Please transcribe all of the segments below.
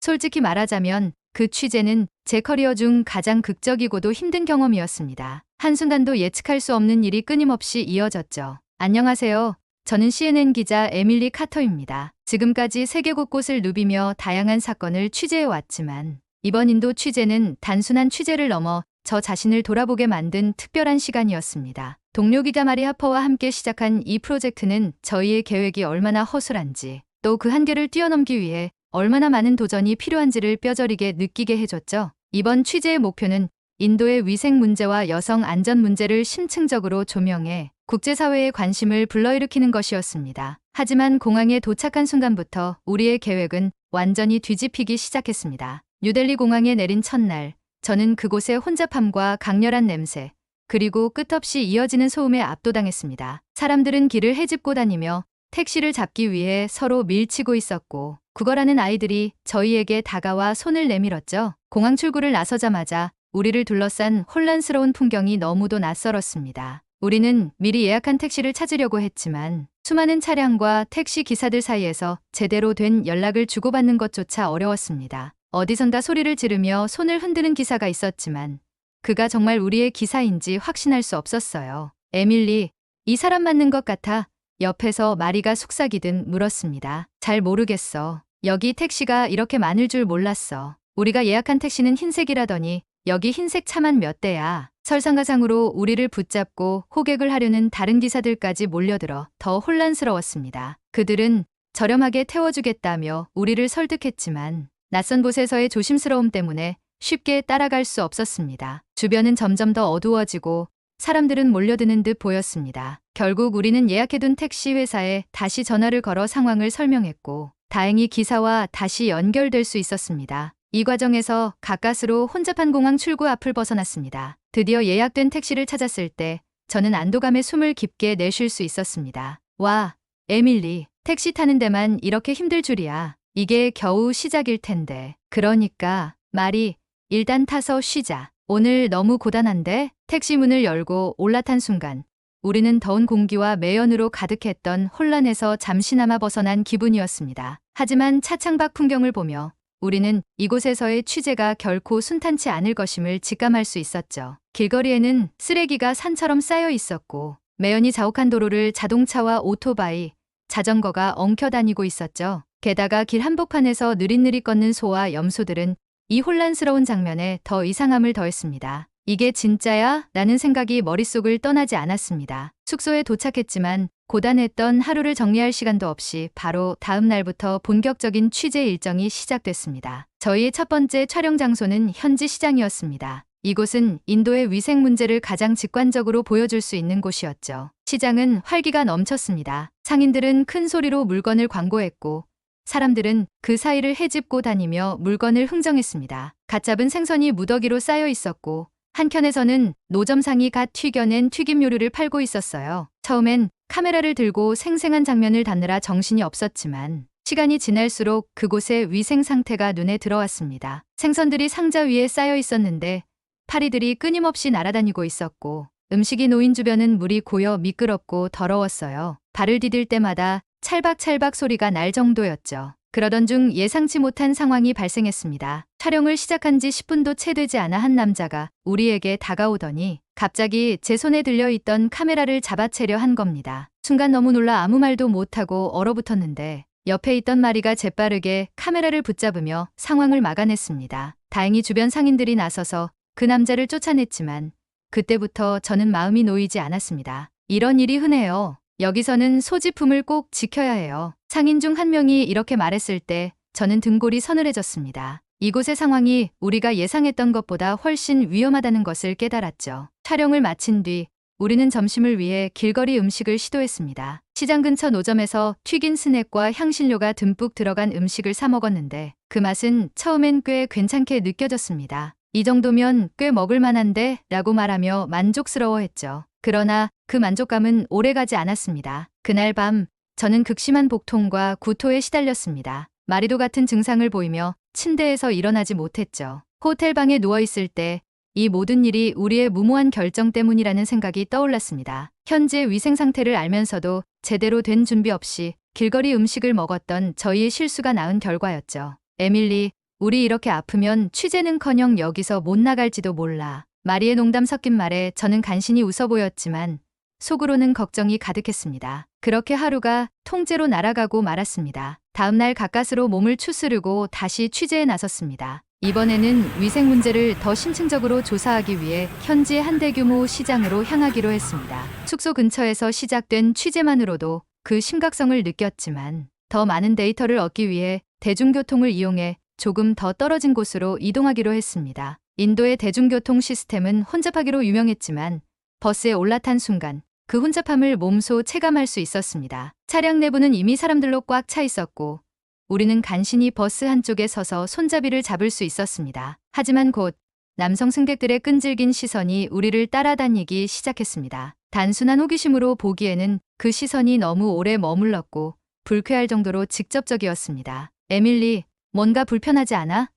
솔직히 말하자면 그 취재는 제 커리어 중 가장 극적이고도 힘든 경험이었습니다. 한순간도 예측할 수 없는 일이 끊임없이 이어졌죠. 안녕하세요. 저는 CNN 기자 에밀리 카터입니다. 지금까지 세계 곳곳을 누비며 다양한 사건을 취재해 왔지만 이번 인도 취재는 단순한 취재를 넘어 저 자신을 돌아보게 만든 특별한 시간이었습니다. 동료 기자 마리 하퍼와 함께 시작한 이 프로젝트는 저희의 계획이 얼마나 허술한지 또 그 한계를 뛰어넘기 위해 얼마나 많은 도전이 필요한지를 뼈저리게 느끼게 해줬죠. 이번 취재의 목표는 인도의 위생 문제와 여성 안전 문제를 심층적으로 조명해 국제사회의 관심을 불러일으키는 것이었습니다. 하지만 공항에 도착한 순간부터 우리의 계획은 완전히 뒤집히기 시작했습니다. 뉴델리 공항에 내린 첫날, 저는 그곳의 혼잡함과 강렬한 냄새, 그리고 끝없이 이어지는 소음에 압도당했습니다. 사람들은 길을 헤집고 다니며 택시를 잡기 위해 서로 밀치고 있었고 구걸하는 아이들이 저희에게 다가와 손을 내밀었죠. 공항 출구를 나서자마자 우리를 둘러싼 혼란스러운 풍경이 너무도 낯설었습니다. 우리는 미리 예약한 택시를 찾으려고 했지만 수많은 차량과 택시 기사들 사이에서 제대로 된 연락을 주고받는 것조차 어려웠습니다. 어디선가 소리를 지르며 손을 흔드는 기사가 있었지만 그가 정말 우리의 기사인지 확신할 수 없었어요. 에밀리, 이 사람 맞는 것 같아. 옆에서 마리가 속삭이듯 물었습니다. 잘 모르겠어. 여기 택시가 이렇게 많을 줄 몰랐어. 우리가 예약한 택시는 흰색이라더니 여기 흰색 차만 몇 대야. 설상가상으로 우리를 붙잡고 호객을 하려는 다른 기사들까지 몰려들어 더 혼란스러웠습니다. 그들은 저렴하게 태워주겠다며 우리를 설득했지만 낯선 곳에서의 조심스러움 때문에 쉽게 따라갈 수 없었습니다. 주변은 점점 더 어두워지고 사람들은 몰려드는 듯 보였습니다. 결국 우리는 예약해둔 택시 회사에 다시 전화를 걸어 상황을 설명했고 다행히 기사와 다시 연결될 수 있었습니다. 이 과정에서 가까스로 혼잡한 공항 출구 앞을 벗어났습니다. 드디어 예약된 택시를 찾았을 때 저는 안도감에 숨을 깊게 내쉴 수 있었습니다. 와, 에밀리, 택시 타는 데만 이렇게 힘들 줄이야. 이게 겨우 시작일 텐데. 그러니까 말이 일단 타서 쉬자. 오늘 너무 고단한데? 택시 문을 열고 올라탄 순간 우리는 더운 공기와 매연으로 가득했던 혼란에서 잠시나마 벗어난 기분이었습니다. 하지만 차창 밖 풍경을 보며 우리는 이곳에서의 취재가 결코 순탄치 않을 것임을 직감할 수 있었죠. 길거리에는 쓰레기가 산처럼 쌓여 있었고 매연이 자욱한 도로를 자동차와 오토바이, 자전거가 엉켜다니고 있었죠. 게다가 길 한복판에서 느릿느릿 걷는 소와 염소들은 이 혼란스러운 장면에 더 이상함을 더했습니다. 이게 진짜야? 라는 생각이 머릿속을 떠나지 않았습니다. 숙소에 도착했지만 고단했던 하루를 정리할 시간도 없이 바로 다음 날부터 본격적인 취재 일정이 시작됐습니다. 저희의 첫 번째 촬영 장소는 현지 시장이었습니다. 이곳은 인도의 위생 문제를 가장 직관적으로 보여줄 수 있는 곳이었죠. 시장은 활기가 넘쳤습니다. 상인들은 큰 소리로 물건을 광고했고 사람들은 그 사이를 헤집고 다니며 물건을 흥정했습니다. 갓 잡은 생선이 무더기로 쌓여 있었고 한켠에서는 노점상이 갓 튀겨낸 튀김 요리를 팔고 있었어요. 처음엔 카메라를 들고 생생한 장면을 담느라 정신이 없었지만 시간이 지날수록 그곳의 위생 상태가 눈에 들어왔습니다. 생선들이 상자 위에 쌓여 있었는데 파리들이 끊임없이 날아다니고 있었고 음식이 놓인 주변은 물이 고여 미끄럽고 더러웠어요. 발을 디딜 때마다 찰박찰박 소리가 날 정도였죠. 그러던 중 예상치 못한 상황이 발생했습니다. 촬영을 시작한 지 10분도 채 되지 않아 한 남자가 우리에게 다가오더니 갑자기 제 손에 들려있던 카메라를 잡아채려 한 겁니다. 순간 너무 놀라 아무 말도 못하고 얼어붙었는데 옆에 있던 마리가 재빠르게 카메라를 붙잡으며 상황을 막아냈습니다. 다행히 주변 상인들이 나서서 그 남자를 쫓아냈지만 그때부터 저는 마음이 놓이지 않았습니다. 이런 일이 흔해요. 여기서는 소지품을 꼭 지켜야 해요. 상인 중 한 명이 이렇게 말했을 때 저는 등골이 서늘해졌습니다. 이곳의 상황이 우리가 예상했던 것보다 훨씬 위험하다는 것을 깨달았죠. 촬영을 마친 뒤 우리는 점심을 위해 길거리 음식을 시도했습니다. 시장 근처 노점에서 튀긴 스낵과 향신료가 듬뿍 들어간 음식을 사 먹었는데 그 맛은 처음엔 꽤 괜찮게 느껴졌습니다. 이 정도면 꽤 먹을 만한데? 라고 말하며 만족스러워했죠. 그러나 그 만족감은 오래가지 않았습니다. 그날 밤 저는 극심한 복통과 구토에 시달렸습니다. 마리도 같은 증상을 보이며 침대에서 일어나지 못했죠. 호텔 방에 누워있을 때 이 모든 일이 우리의 무모한 결정 때문이라는 생각이 떠올랐습니다. 현재 위생 상태를 알면서도 제대로 된 준비 없이 길거리 음식을 먹었던 저희의 실수가 낳은 결과였죠. 에밀리, 우리 이렇게 아프면 취재는커녕 여기서 못 나갈지도 몰라. 마리의 농담 섞인 말에 저는 간신히 웃어 보였지만 속으로는 걱정이 가득했습니다. 그렇게 하루가 통째로 날아가고 말았습니다. 다음 날 가까스로 몸을 추스르고 다시 취재에 나섰습니다. 이번에는 위생 문제를 더 심층적으로 조사하기 위해 현지의 한 대규모 시장으로 향하기로 했습니다. 숙소 근처에서 시작된 취재만으로도 그 심각성을 느꼈지만 더 많은 데이터를 얻기 위해 대중교통을 이용해 조금 더 떨어진 곳으로 이동하기로 했습니다. 인도의 대중교통 시스템은 혼잡하기로 유명했지만 버스에 올라탄 순간 그 혼잡함을 몸소 체감할 수 있었습니다. 차량 내부는 이미 사람들로 꽉 차 있었고 우리는 간신히 버스 한쪽에 서서 손잡이를 잡을 수 있었습니다. 하지만 곧 남성 승객들의 끈질긴 시선이 우리를 따라다니기 시작했습니다. 단순한 호기심으로 보기에는 그 시선이 너무 오래 머물렀고 불쾌할 정도로 직접적이었습니다. 에밀리, 뭔가 불편하지 않아?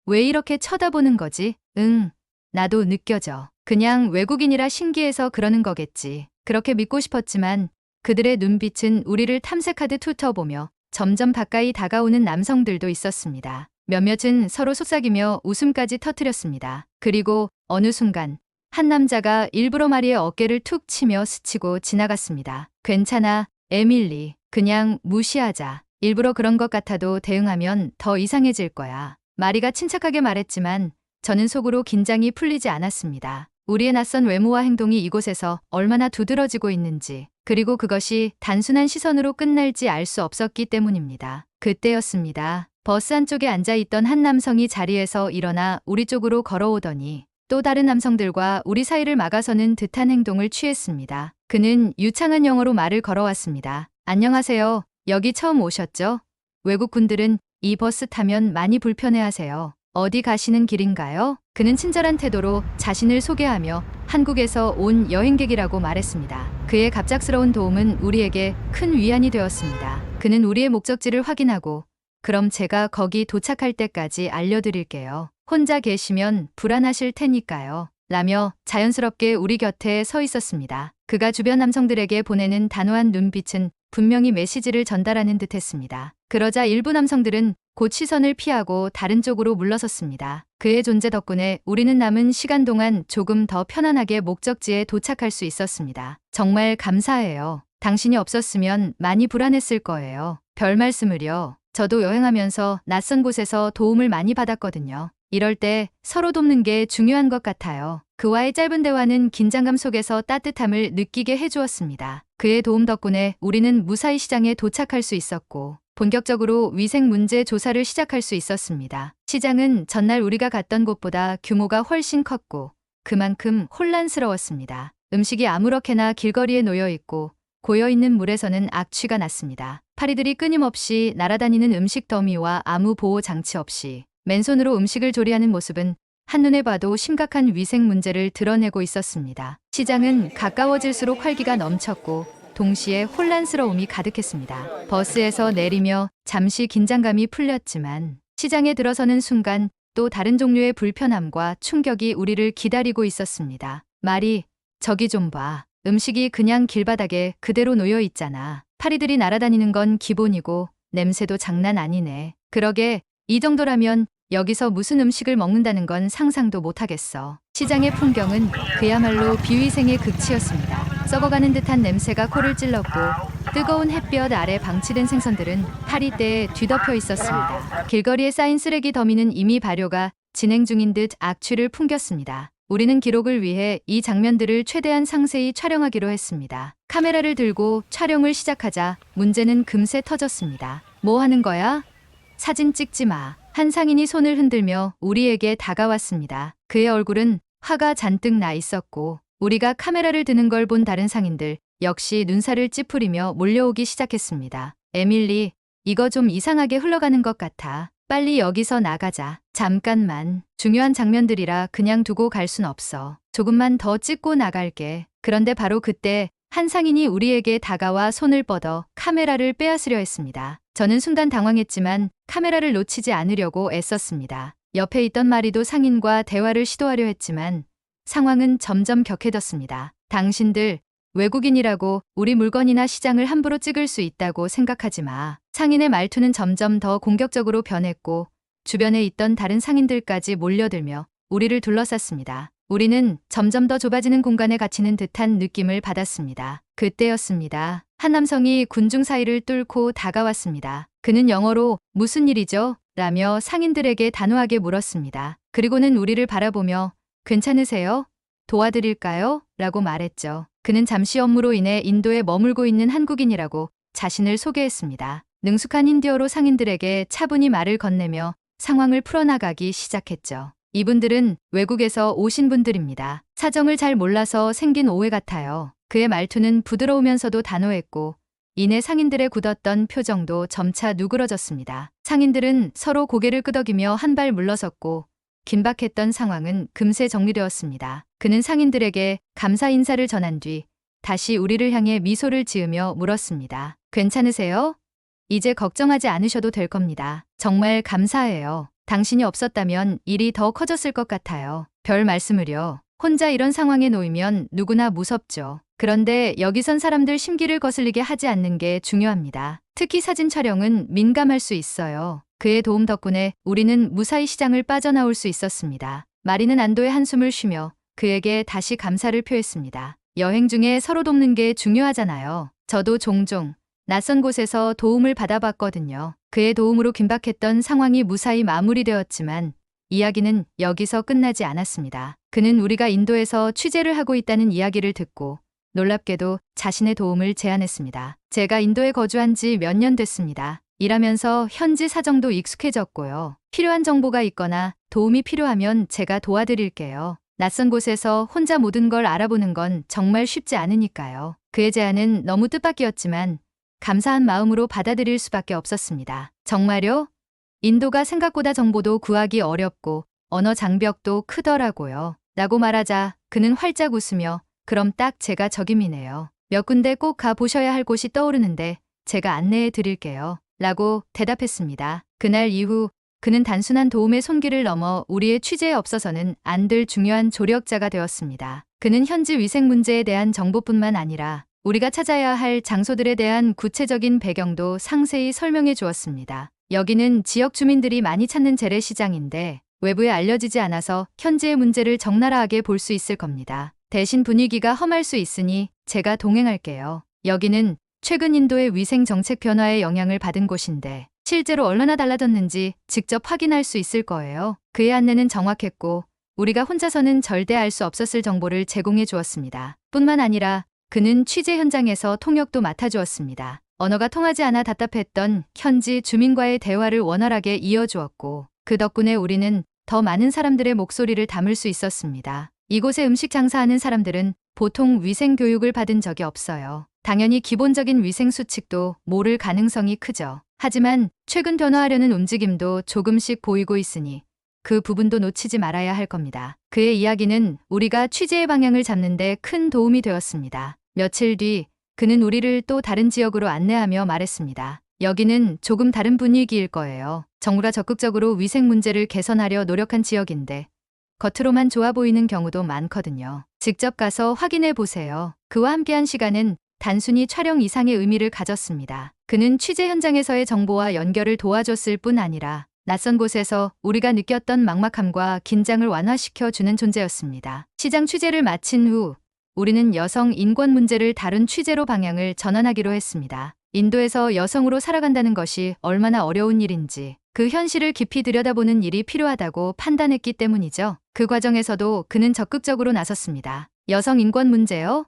왜 이렇게 쳐다보는 거지? 응, 나도 느껴져. 그냥 외국인이라 신기해서 그러는 거겠지. 그렇게 믿고 싶었지만 그들의 눈빛은 우리를 탐색하듯 훑어보며 점점 가까이 다가오는 남성들도 있었습니다. 몇몇은 서로 속삭이며 웃음까지 터뜨렸습니다. 그리고 어느 순간 한 남자가 일부러 마리의 어깨를 툭 치며 스치고 지나갔습니다. 괜찮아, 에밀리. 그냥 무시하자. 일부러 그런 것 같아도 대응하면 더 이상해질 거야. 마리가 침착하게 말했지만 저는 속으로 긴장이 풀리지 않았습니다. 우리의 낯선 외모와 행동이 이곳에서 얼마나 두드러지고 있는지, 그리고 그것이 단순한 시선으로 끝날지 알 수 없었기 때문입니다. 그때였습니다. 버스 안쪽에 앉아있던 한 남성이 자리에서 일어나 우리 쪽으로 걸어오더니 또 다른 남성들과 우리 사이를 막아서는 듯한 행동을 취했습니다. 그는 유창한 영어로 말을 걸어왔습니다. 안녕하세요. 여기 처음 오셨죠? 외국 분들은 이 버스 타면 많이 불편해하세요. 어디 가시는 길인가요? 그는 친절한 태도로 자신을 소개하며 한국에서 온 여행객이라고 말했습니다. 그의 갑작스러운 도움은 우리에게 큰 위안이 되었습니다. 그는 우리의 목적지를 확인하고 그럼 제가 거기 도착할 때까지 알려드릴게요. 혼자 계시면 불안하실 테니까요. 라며 자연스럽게 우리 곁에 서 있었습니다. 그가 주변 남성들에게 보내는 단호한 눈빛은 분명히 메시지를 전달하는 듯했습니다. 그러자 일부 남성들은 곧 시선을 피하고 다른 쪽으로 물러섰습니다. 그의 존재 덕분에 우리는 남은 시간 동안 조금 더 편안하게 목적지에 도착할 수 있었습니다. 정말 감사해요. 당신이 없었으면 많이 불안했을 거예요. 별 말씀을요. 저도 여행하면서 낯선 곳에서 도움을 많이 받았거든요. 이럴 때 서로 돕는 게 중요한 것 같아요. 그와의 짧은 대화는 긴장감 속에서 따뜻함을 느끼게 해주었습니다. 그의 도움 덕분에 우리는 무사히 시장에 도착할 수 있었고 본격적으로 위생 문제 조사를 시작할 수 있었습니다. 시장은 전날 우리가 갔던 곳보다 규모가 훨씬 컸고 그만큼 혼란스러웠습니다. 음식이 아무렇게나 길거리에 놓여 있고 고여있는 물에서는 악취가 났습니다. 파리들이 끊임없이 날아다니는 음식 더미와 아무 보호 장치 없이 맨손으로 음식을 조리하는 모습은 한눈에 봐도 심각한 위생 문제를 드러내고 있었습니다. 시장은 가까워질수록 활기가 넘쳤고 동시에 혼란스러움이 가득했습니다. 버스에서 내리며 잠시 긴장감이 풀렸지만 시장에 들어서는 순간 또 다른 종류의 불편함과 충격이 우리를 기다리고 있었습니다. 말이 저기 좀 봐. 음식이 그냥 길바닥에 그대로 놓여 있잖아. 파리들이 날아다니는 건 기본이고 냄새도 장난 아니네. 그러게 이 정도라면 여기서 무슨 음식을 먹는다는 건 상상도 못하겠어. 시장의 풍경은 그야말로 비위생의 극치였습니다. 썩어가는 듯한 냄새가 코를 찔렀고 뜨거운 햇볕 아래 방치된 생선들은 파리대에 뒤덮여 있었습니다. 길거리에 쌓인 쓰레기 더미는 이미 발효가 진행 중인 듯 악취를 풍겼습니다. 우리는 기록을 위해 이 장면들을 최대한 상세히 촬영하기로 했습니다. 카메라를 들고 촬영을 시작하자 문제는 금세 터졌습니다. 뭐 하는 거야? 사진 찍지 마. 한 상인이 손을 흔들며 우리에게 다가왔습니다. 그의 얼굴은 화가 잔뜩 나 있었고 우리가 카메라를 드는 걸 본 다른 상인들 역시 눈살을 찌푸리며 몰려오기 시작했습니다. 에밀리, 이거 좀 이상하게 흘러가는 것 같아. 빨리 여기서 나가자. 잠깐만. 중요한 장면들이라 그냥 두고 갈 순 없어. 조금만 더 찍고 나갈게. 그런데 바로 그때 한 상인이 우리에게 다가와 손을 뻗어 카메라를 빼앗으려 했습니다. 저는 순간 당황했지만 카메라를 놓치지 않으려고 애썼습니다. 옆에 있던 마리도 상인과 대화를 시도하려 했지만 상황은 점점 격해졌습니다. 당신들 외국인이라고 우리 물건이나 시장을 함부로 찍을 수 있다고 생각하지 마. 상인의 말투는 점점 더 공격적으로 변했고 주변에 있던 다른 상인들까지 몰려들며 우리를 둘러쌌습니다. 우리는 점점 더 좁아지는 공간에 갇히는 듯한 느낌을 받았습니다. 그때였습니다. 한 남성이 군중 사이를 뚫고 다가왔습니다. 그는 영어로 무슨 일이죠? 라며 상인들에게 단호하게 물었습니다. 그리고는 우리를 바라보며 괜찮으세요? 도와드릴까요? 라고 말했죠. 그는 잠시 업무로 인해 인도에 머물고 있는 한국인이라고 자신을 소개했습니다. 능숙한 힌디어로 상인들에게 차분히 말을 건네며 상황을 풀어나가기 시작했죠. 이분들은 외국에서 오신 분들입니다. 사정을 잘 몰라서 생긴 오해 같아요. 그의 말투는 부드러우면서도 단호했고 이내 상인들의 굳었던 표정도 점차 누그러졌습니다. 상인들은 서로 고개를 끄덕이며 한 발 물러섰고 긴박했던 상황은 금세 정리되었습니다. 그는 상인들에게 감사 인사를 전한 뒤 다시 우리를 향해 미소를 지으며 물었습니다. 괜찮으세요? 이제 걱정하지 않으셔도 될 겁니다. 정말 감사해요. 당신이 없었다면 일이 더 커졌을 것 같아요. 별 말씀을요. 혼자 이런 상황에 놓이면 누구나 무섭죠. 그런데 여기선 사람들 심기를 거슬리게 하지 않는 게 중요합니다. 특히 사진 촬영은 민감할 수 있어요. 그의 도움 덕분에 우리는 무사히 시장을 빠져나올 수 있었습니다. 마리는 안도의 한숨을 쉬며 그에게 다시 감사를 표했습니다. 여행 중에 서로 돕는 게 중요하잖아요. 저도 종종 낯선 곳에서 도움을 받아봤거든요. 그의 도움으로 긴박했던 상황이 무사히 마무리되었지만 이야기는 여기서 끝나지 않았습니다. 그는 우리가 인도에서 취재를 하고 있다는 이야기를 듣고 놀랍게도 자신의 도움을 제안했습니다. 제가 인도에 거주한 지 몇 년 됐습니다. 일하면서 현지 사정도 익숙해졌고요. 필요한 정보가 있거나 도움이 필요하면 제가 도와드릴게요. 낯선 곳에서 혼자 모든 걸 알아보는 건 정말 쉽지 않으니까요. 그의 제안은 너무 뜻밖이었지만 감사한 마음으로 받아들일 수밖에 없었습니다. 정말요? 인도가 생각보다 정보도 구하기 어렵고 언어 장벽도 크더라고요. 라고 말하자 그는 활짝 웃으며 그럼 딱 제가 적임이네요. 몇 군데 꼭 가보셔야 할 곳이 떠오르는데 제가 안내해 드릴게요. 라고 대답했습니다. 그날 이후 그는 단순한 도움의 손길을 넘어 우리의 취재에 없어서는 안 될 중요한 조력자가 되었습니다. 그는 현지 위생 문제에 대한 정보뿐만 아니라 우리가 찾아야 할 장소들에 대한 구체적인 배경도 상세히 설명해 주었습니다. 여기는 지역 주민들이 많이 찾는 재래시장인데 외부에 알려지지 않아서 현지의 문제를 적나라하게 볼 수 있을 겁니다. 대신 분위기가 험할 수 있으니 제가 동행할게요. 여기는 최근 인도의 위생 정책 변화에 영향을 받은 곳인데 실제로 얼마나 달라졌는지 직접 확인할 수 있을 거예요. 그의 안내는 정확했고 우리가 혼자서는 절대 알 수 없었을 정보를 제공해 주었습니다. 뿐만 아니라 그는 취재 현장에서 통역도 맡아주었습니다. 언어가 통하지 않아 답답했던 현지 주민과의 대화를 원활하게 이어주었고 그 덕분에 우리는 더 많은 사람들의 목소리를 담을 수 있었습니다. 이곳에 음식 장사하는 사람들은 보통 위생 교육을 받은 적이 없어요. 당연히 기본적인 위생 수칙도 모를 가능성이 크죠. 하지만 최근 변화하려는 움직임도 조금씩 보이고 있으니 그 부분도 놓치지 말아야 할 겁니다. 그의 이야기는 우리가 취재의 방향을 잡는 데 큰 도움이 되었습니다. 며칠 뒤 그는 우리를 또 다른 지역으로 안내하며 말했습니다. 여기는 조금 다른 분위기일 거예요. 정부가 적극적으로 위생 문제를 개선하려 노력한 지역인데 겉으로만 좋아 보이는 경우도 많거든요. 직접 가서 확인해 보세요. 그와 함께한 시간은 단순히 촬영 이상의 의미를 가졌습니다. 그는 취재 현장에서의 정보와 연결을 도와줬을 뿐 아니라 낯선 곳에서 우리가 느꼈던 막막함과 긴장을 완화시켜 주는 존재였습니다. 시장 취재를 마친 후 우리는 여성 인권 문제를 다룬 취재로 방향을 전환하기로 했습니다. 인도에서 여성으로 살아간다는 것이 얼마나 어려운 일인지 그 현실을 깊이 들여다보는 일이 필요하다고 판단했기 때문이죠. 그 과정에서도 그는 적극적으로 나섰습니다. 여성 인권 문제요?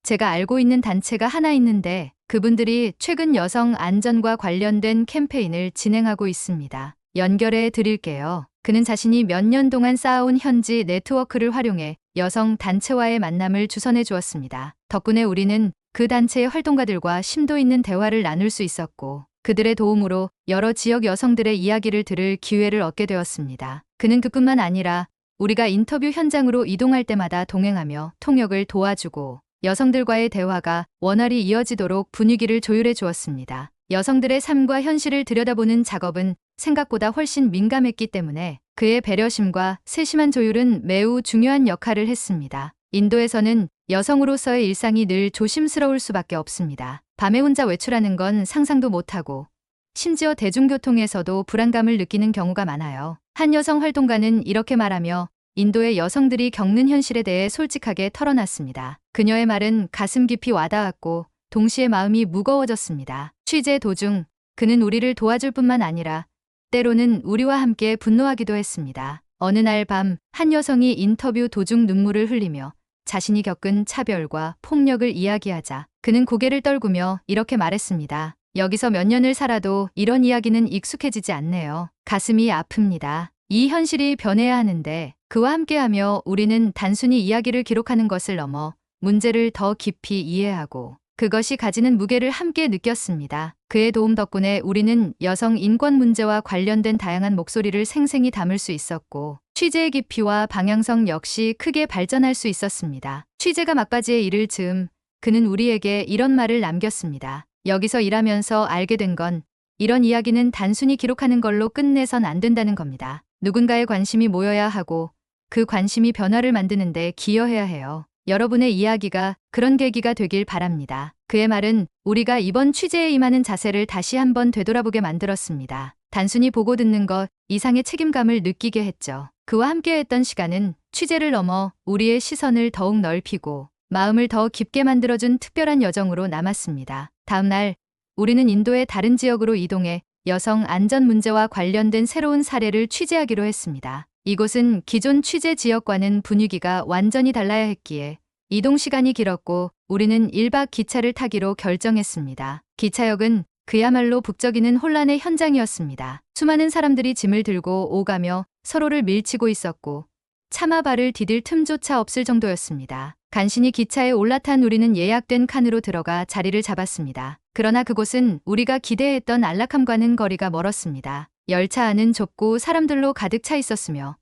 제가 알고 있는 단체가 하나 있는데 그분들이 최근 여성 안전과 관련된 캠페인을 진행하고 있습니다. 연결해 드릴게요. 그는 자신이 몇 년 동안 쌓아온 현지 네트워크를 활용해 여성 단체와의 만남을 주선해 주었습니다. 덕분에 우리는 그 단체의 활동가들과 심도 있는 대화를 나눌 수 있었고 그들의 도움으로 여러 지역 여성들의 이야기를 들을 기회를 얻게 되었습니다. 그는 그뿐만 아니라 우리가 인터뷰 현장으로 이동할 때마다 동행하며 통역을 도와주고 여성들과의 대화가 원활히 이어지도록 분위기를 조율해 주었습니다. 여성들의 삶과 현실을 들여다보는 작업은 생각보다 훨씬 민감했기 때문에 그의 배려심과 세심한 조율은 매우 중요한 역할을 했습니다. 인도에서는 여성으로서의 일상이 늘 조심스러울 수밖에 없습니다. 밤에 혼자 외출하는 건 상상도 못하고 심지어 대중교통에서도 불안감을 느끼는 경우가 많아요. 한 여성 활동가는 이렇게 말하며 인도의 여성들이 겪는 현실에 대해 솔직하게 털어놨습니다. 그녀의 말은 가슴 깊이 와닿았고 동시에 마음이 무거워졌습니다. 취재 도중 그는 우리를 도와줄 뿐만 아니라 때로는 우리와 함께 분노하기도 했습니다. 어느 날 밤 한 여성이 인터뷰 도중 눈물을 흘리며 자신이 겪은 차별과 폭력을 이야기하자 그는 고개를 떨구며 이렇게 말했습니다. 여기서 몇 년을 살아도 이런 이야기는 익숙해지지 않네요. 가슴이 아픕니다. 이 현실이 변해야 하는데 그와 함께하며 우리는 단순히 이야기를 기록하는 것을 넘어 문제를 더 깊이 이해하고 그것이 가지는 무게를 함께 느꼈습니다. 그의 도움 덕분에 우리는 여성 인권 문제와 관련된 다양한 목소리를 생생히 담을 수 있었고 취재의 깊이와 방향성 역시 크게 발전할 수 있었습니다. 취재가 막바지에 이를 즈음 그는 우리에게 이런 말을 남겼습니다. 여기서 일하면서 알게 된 건 이런 이야기는 단순히 기록하는 걸로 끝내선 안 된다는 겁니다. 누군가의 관심이 모여야 하고 그 관심이 변화를 만드는 데 기여해야 해요. 여러분의 이야기가 그런 계기가 되길 바랍니다. 그의 말은 우리가 이번 취재에 임하는 자세를 다시 한번 되돌아보게 만들었습니다. 단순히 보고 듣는 것 이상의 책임감을 느끼게 했죠. 그와 함께했던 시간은 취재를 넘어 우리의 시선을 더욱 넓히고 마음을 더 깊게 만들어준 특별한 여정으로 남았습니다. 다음 날 우리는 인도의 다른 지역으로 이동해 여성 안전 문제와 관련된 새로운 사례를 취재하기로 했습니다. 이곳은 기존 취재 지역과는 분위기가 완전히 달라야 했기에 이동 시간이 길었고 우리는 1박 기차를 타기로 결정했습니다. 기차역은 그야말로 북적이는 혼란의 현장이었습니다. 수많은 사람들이 짐을 들고 오가며 서로를 밀치고 있었고 차마 발을 디딜 틈조차 없을 정도였습니다. 간신히 기차에 올라탄 우리는 예약된 칸으로 들어가 자리를 잡았습니다. 그러나 그곳은 우리가 기대했던 안락함과는 거리가 멀었습니다. 열차 안은 좁고 사람들로 가득 차 있었으며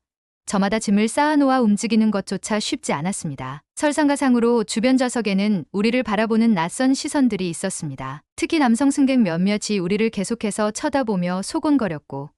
저마다 짐을 쌓아놓아 움직이는 것조차 쉽지 않았습니다. 설상가상으로 주변 좌석에는 우리를 바라보는 낯선 시선들이 있었습니다. 특히 남성 승객 몇몇이 우리를 계속해서 쳐다보며 소곤거렸고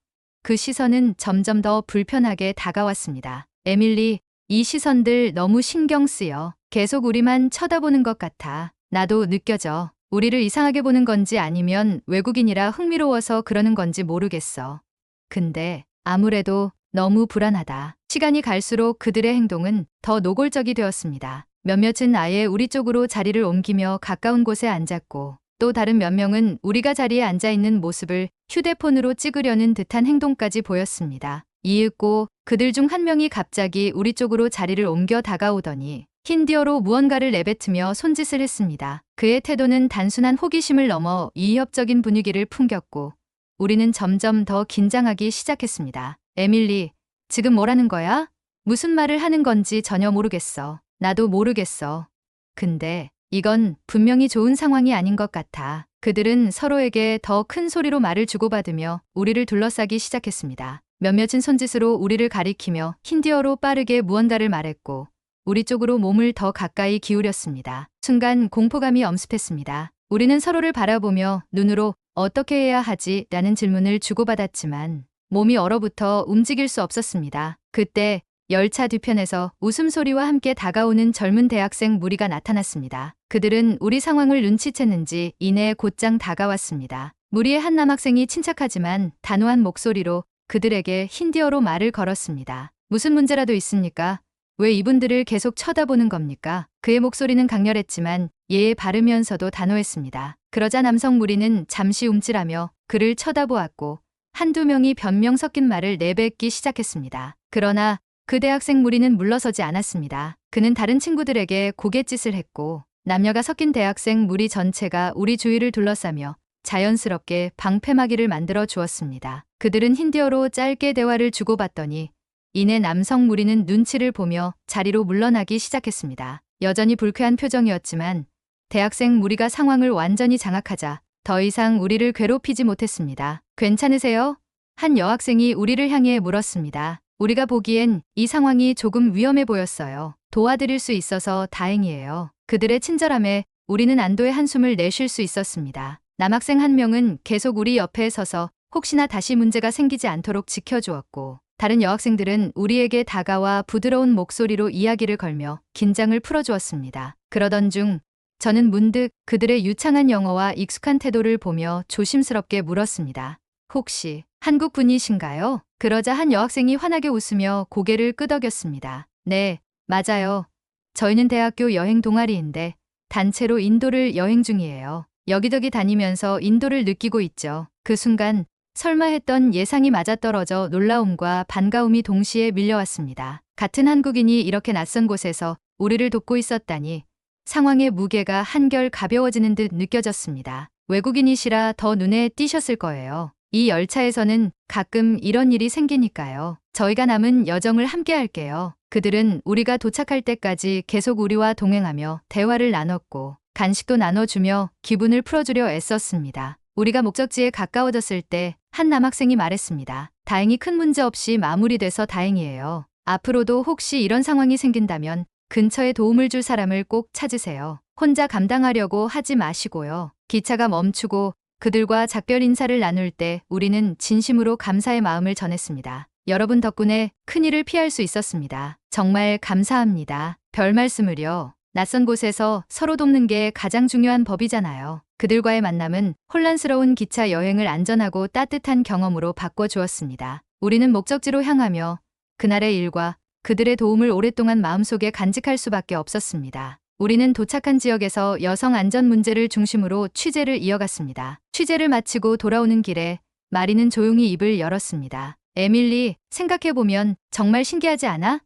그 시선은 점점 더 불편하게 다가왔습니다. 에밀리, 이 시선들 너무 신경 쓰여. 계속 우리만 쳐다보는 것 같아. 나도 느껴져. 우리를 이상하게 보는 건지 아니면 외국인이라 흥미로워서 그러는 건지 모르겠어. 근데 아무래도 너무 불안하다. 시간이 갈수록 그들의 행동은 더 노골적이 되었습니다. 몇몇은 아예 우리 쪽으로 자리를 옮기며 가까운 곳에 앉았고 또 다른 몇 명은 우리가 자리에 앉아있는 모습을 휴대폰으로 찍으려는 듯한 행동까지 보였습니다. 이윽고 그들 중 한 명이 갑자기 우리 쪽으로 자리를 옮겨 다가오더니 힌디어로 무언가를 내뱉으며 손짓을 했습니다. 그의 태도는 단순한 호기심을 넘어 위협적인 분위기를 풍겼고 우리는 점점 더 긴장하기 시작했습니다. 에밀리, 지금 뭐라는 거야? 무슨 말을 하는 건지 전혀 모르겠어. 나도 모르겠어. 근데 이건 분명히 좋은 상황이 아닌 것 같아. 그들은 서로에게 더 큰 소리로 말을 주고받으며 우리를 둘러싸기 시작했습니다. 몇몇은 손짓으로 우리를 가리키며 힌디어로 빠르게 무언가를 말했고 우리 쪽으로 몸을 더 가까이 기울였습니다. 순간 공포감이 엄습했습니다. 우리는 서로를 바라보며 눈으로 어떻게 해야 하지? 라는 질문을 주고받았지만 몸이 얼어붙어 움직일 수 없었습니다. 그때 열차 뒤편에서 웃음소리와 함께 다가오는 젊은 대학생 무리가 나타났습니다. 그들은 우리 상황을 눈치챘는지 이내 곧장 다가왔습니다. 무리의 한 남학생이 침착하지만 단호한 목소리로 그들에게 힌디어로 말을 걸었습니다. 무슨 문제라도 있습니까? 왜 이분들을 계속 쳐다보는 겁니까? 그의 목소리는 강렬했지만 예에 바르면서도 단호했습니다. 그러자 남성 무리는 잠시 움찔하며 그를 쳐다보았고 한두 명이 변명 섞인 말을 내뱉기 시작했습니다. 그러나 그 대학생 무리는 물러서지 않았습니다. 그는 다른 친구들에게 고갯짓을 했고 남녀가 섞인 대학생 무리 전체가 우리 주위를 둘러싸며 자연스럽게 방패막이를 만들어 주었습니다. 그들은 힌디어로 짧게 대화를 주고받더니 이내 남성 무리는 눈치를 보며 자리로 물러나기 시작했습니다. 여전히 불쾌한 표정이었지만 대학생 무리가 상황을 완전히 장악하자 더 이상 우리를 괴롭히지 못했습니다. 괜찮으세요? 한 여학생이 우리를 향해 물었습니다. 우리가 보기엔 이 상황이 조금 위험해 보였어요. 도와드릴 수 있어서 다행이에요. 그들의 친절함에 우리는 안도의 한숨을 내쉴 수 있었습니다. 남학생 한 명은 계속 우리 옆에 서서 혹시나 다시 문제가 생기지 않도록 지켜주었고 다른 여학생들은 우리에게 다가와 부드러운 목소리로 이야기를 걸며 긴장을 풀어주었습니다. 그러던 중 저는 문득 그들의 유창한 영어와 익숙한 태도를 보며 조심스럽게 물었습니다. 혹시 한국 분이신가요? 그러자 한 여학생이 환하게 웃으며 고개를 끄덕였습니다. 네, 맞아요. 저희는 대학교 여행 동아리인데 단체로 인도를 여행 중이에요. 여기저기 다니면서 인도를 느끼고 있죠. 그 순간 설마 했던 예상이 맞아떨어져 놀라움과 반가움이 동시에 밀려왔습니다. 같은 한국인이 이렇게 낯선 곳에서 우리를 돕고 있었다니 상황의 무게가 한결 가벼워지는 듯 느껴졌습니다. 외국인이시라 더 눈에 띄셨을 거예요. 이 열차에서는 가끔 이런 일이 생기니까요. 저희가 남은 여정을 함께 할게요. 그들은 우리가 도착할 때까지 계속 우리와 동행하며 대화를 나눴고 간식도 나눠주며 기분을 풀어주려 애썼습니다. 우리가 목적지에 가까워졌을 때 한 남학생이 말했습니다. 다행히 큰 문제 없이 마무리돼서 다행이에요. 앞으로도 혹시 이런 상황이 생긴다면 근처에 도움을 줄 사람을 꼭 찾으세요. 혼자 감당하려고 하지 마시고요. 기차가 멈추고 그들과 작별 인사를 나눌 때 우리는 진심으로 감사의 마음을 전했습니다. 여러분 덕분에 큰일을 피할 수 있었습니다. 정말 감사합니다. 별 말씀을요. 낯선 곳에서 서로 돕는 게 가장 중요한 법이잖아요. 그들과의 만남은 혼란스러운 기차 여행을 안전하고 따뜻한 경험으로 바꿔주었습니다. 우리는 목적지로 향하며 그날의 일과 그들의 도움을 오랫동안 마음속에 간직할 수밖에 없었습니다. 우리는 도착한 지역에서 여성 안전 문제를 중심으로 취재를 이어갔습니다. 취재를 마치고 돌아오는 길에 마리는 조용히 입을 열었습니다. 에밀리, 생각해보면 정말 신기하지 않아?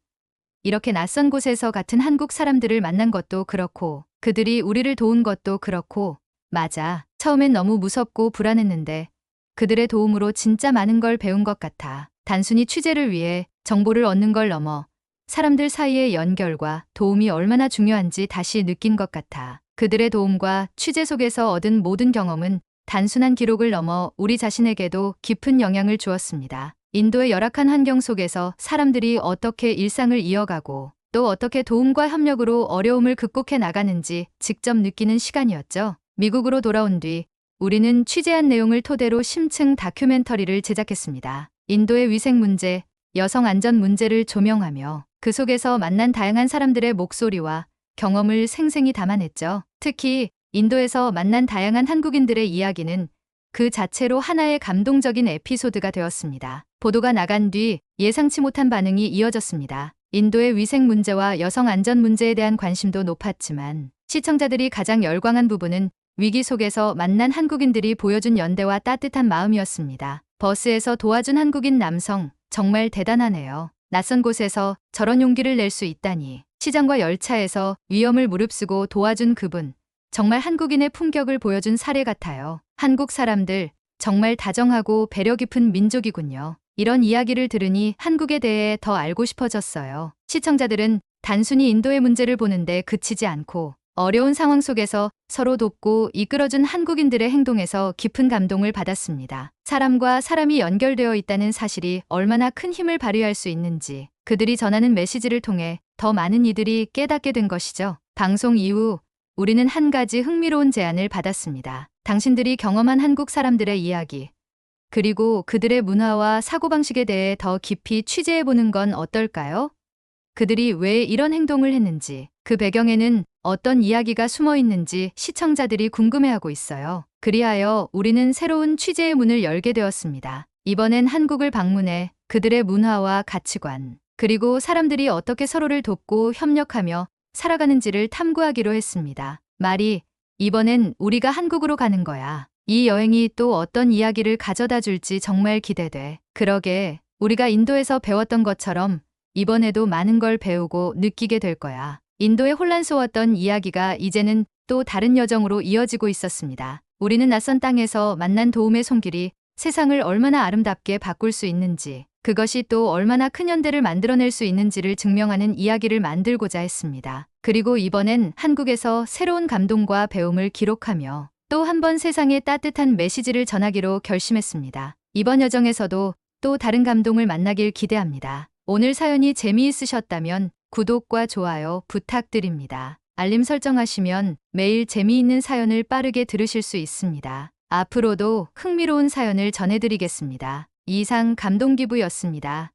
이렇게 낯선 곳에서 같은 한국 사람들을 만난 것도 그렇고 그들이 우리를 도운 것도 그렇고 맞아. 처음엔 너무 무섭고 불안했는데 그들의 도움으로 진짜 많은 걸 배운 것 같아. 단순히 취재를 위해 정보를 얻는 걸 넘어 사람들 사이의 연결과 도움이 얼마나 중요한지 다시 느낀 것 같아. 그들의 도움과 취재 속에서 얻은 모든 경험은 단순한 기록을 넘어 우리 자신에게도 깊은 영향을 주었습니다. 인도의 열악한 환경 속에서 사람들이 어떻게 일상을 이어가고 또 어떻게 도움과 협력으로 어려움을 극복해 나가는지 직접 느끼는 시간이었죠. 미국으로 돌아온 뒤 우리는 취재한 내용을 토대로 심층 다큐멘터리를 제작했습니다. 인도의 위생 문제, 여성 안전 문제를 조명하며 그 속에서 만난 다양한 사람들의 목소리와 경험을 생생히 담아냈죠. 특히 인도에서 만난 다양한 한국인들의 이야기는 그 자체로 하나의 감동적인 에피소드가 되었습니다. 보도가 나간 뒤 예상치 못한 반응이 이어졌습니다. 인도의 위생 문제와 여성 안전 문제에 대한 관심도 높았지만 시청자들이 가장 열광한 부분은 위기 속에서 만난 한국인들이 보여준 연대와 따뜻한 마음이었습니다. 버스에서 도와준 한국인 남성, 정말 대단하네요. 낯선 곳에서 저런 용기를 낼 수 있다니. 시장과 열차에서 위험을 무릅쓰고 도와준 그분, 정말 한국인의 품격을 보여준 사례 같아요. 한국 사람들, 정말 다정하고 배려 깊은 민족이군요. 이런 이야기를 들으니 한국에 대해 더 알고 싶어졌어요. 시청자들은 단순히 인도의 문제를 보는데 그치지 않고 어려운 상황 속에서 서로 돕고 이끌어준 한국인들의 행동에서 깊은 감동을 받았습니다. 사람과 사람이 연결되어 있다는 사실이 얼마나 큰 힘을 발휘할 수 있는지 그들이 전하는 메시지를 통해 더 많은 이들이 깨닫게 된 것이죠. 방송 이후 우리는 한 가지 흥미로운 제안을 받았습니다. 당신들이 경험한 한국 사람들의 이야기, 그리고 그들의 문화와 사고방식에 대해 더 깊이 취재해보는 건 어떨까요? 그들이 왜 이런 행동을 했는지, 그 배경에는 어떤 이야기가 숨어 있는지 시청자들이 궁금해하고 있어요. 그리하여 우리는 새로운 취재의 문을 열게 되었습니다. 이번엔 한국을 방문해 그들의 문화와 가치관, 그리고 사람들이 어떻게 서로를 돕고 협력하며 살아가는지를 탐구하기로 했습니다. 말이, 이번엔 우리가 한국으로 가는 거야. 이 여행이 또 어떤 이야기를 가져다 줄지 정말 기대돼. 그러게, 우리가 인도에서 배웠던 것처럼 이번에도 많은 걸 배우고 느끼게 될 거야. 인도의 혼란스러웠던 이야기가 이제는 또 다른 여정으로 이어지고 있었습니다. 우리는 낯선 땅에서 만난 도움의 손길이 세상을 얼마나 아름답게 바꿀 수 있는지, 그것이 또 얼마나 큰 연대를 만들어낼 수 있는지를 증명하는 이야기를 만들고자 했습니다. 그리고 이번엔 한국에서 새로운 감동과 배움을 기록하며 또 한 번 세상에 따뜻한 메시지를 전하기로 결심했습니다. 이번 여정에서도 또 다른 감동을 만나길 기대합니다. 오늘 사연이 재미있으셨다면 구독과 좋아요 부탁드립니다. 알림 설정하시면 매일 재미있는 사연을 빠르게 들으실 수 있습니다. 앞으로도 흥미로운 사연을 전해드리겠습니다. 이상 감동기부였습니다.